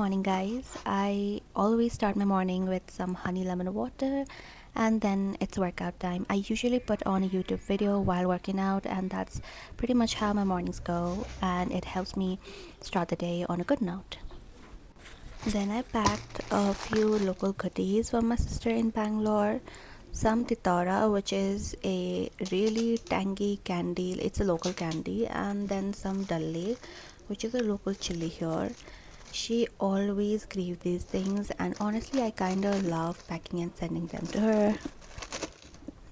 morning, guys. I always start my morning with some honey lemon water and then it's workout time. I usually put on a YouTube video while working out, and that's pretty much how my mornings go, and it helps me start the day on a good note. Then I packed a few local goodies for my sister in Bangalore. Some titora, which is a really tangy candy, it's a local candy, and then some dalle, which is a local chili here. She always craves these things, and honestly, I kinda love packing and sending them to her.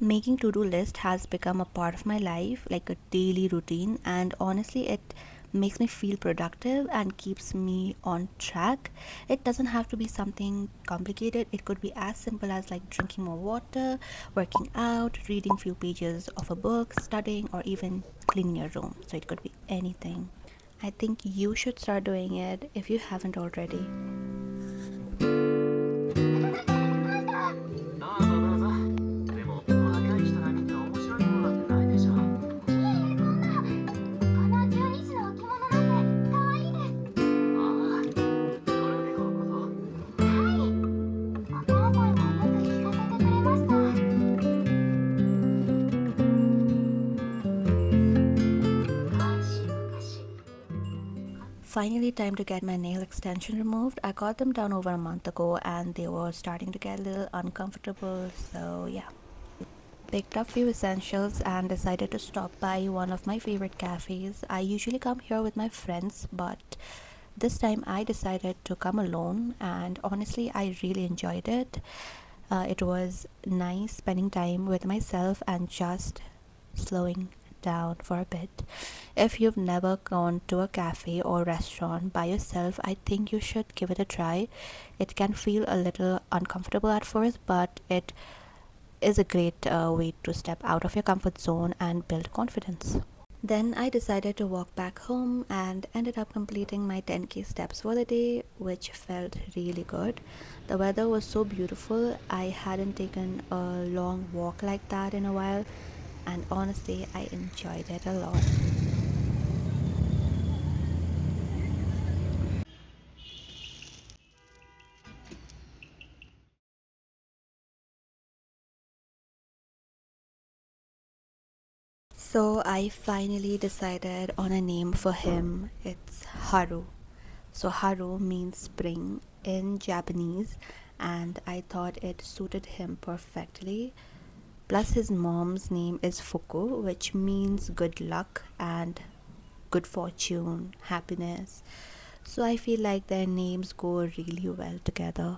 Making to-do list has become a part of my life, like a daily routine, and honestly it makes me feel productive and keeps me on track. It doesn't have to be something complicated. It could be as simple as like drinking more water, working out, reading few pages of a book, studying, or even cleaning your room. So it could be anything. I think you should start doing it if you haven't already. 'Finally, time to get my nail extension removed. I got them done over a month ago and they were starting to get a little uncomfortable, so yeah. Picked up few essentials and decided to stop by one of my favorite cafes. I usually come here with my friends, but this time I decided to come alone, and honestly I really enjoyed it. It was nice spending time with myself and just slowing down for a bit. If you've never gone to a cafe or restaurant by yourself, I think you should give it a try. It can feel a little uncomfortable at first, but it is a great way to step out of your comfort zone and build confidence. Then I decided to walk back home and ended up completing my 10k steps for the day, which felt really good. The weather was so beautiful. I hadn't taken a long walk like that in a while, and honestly, I enjoyed it a lot. So I finally decided on a name for him. It's Haru. So Haru means spring in Japanese, and I thought it suited him perfectly. Plus, his mom's name is Fuku, which means good luck and good fortune, happiness. So I feel like their names go really well together.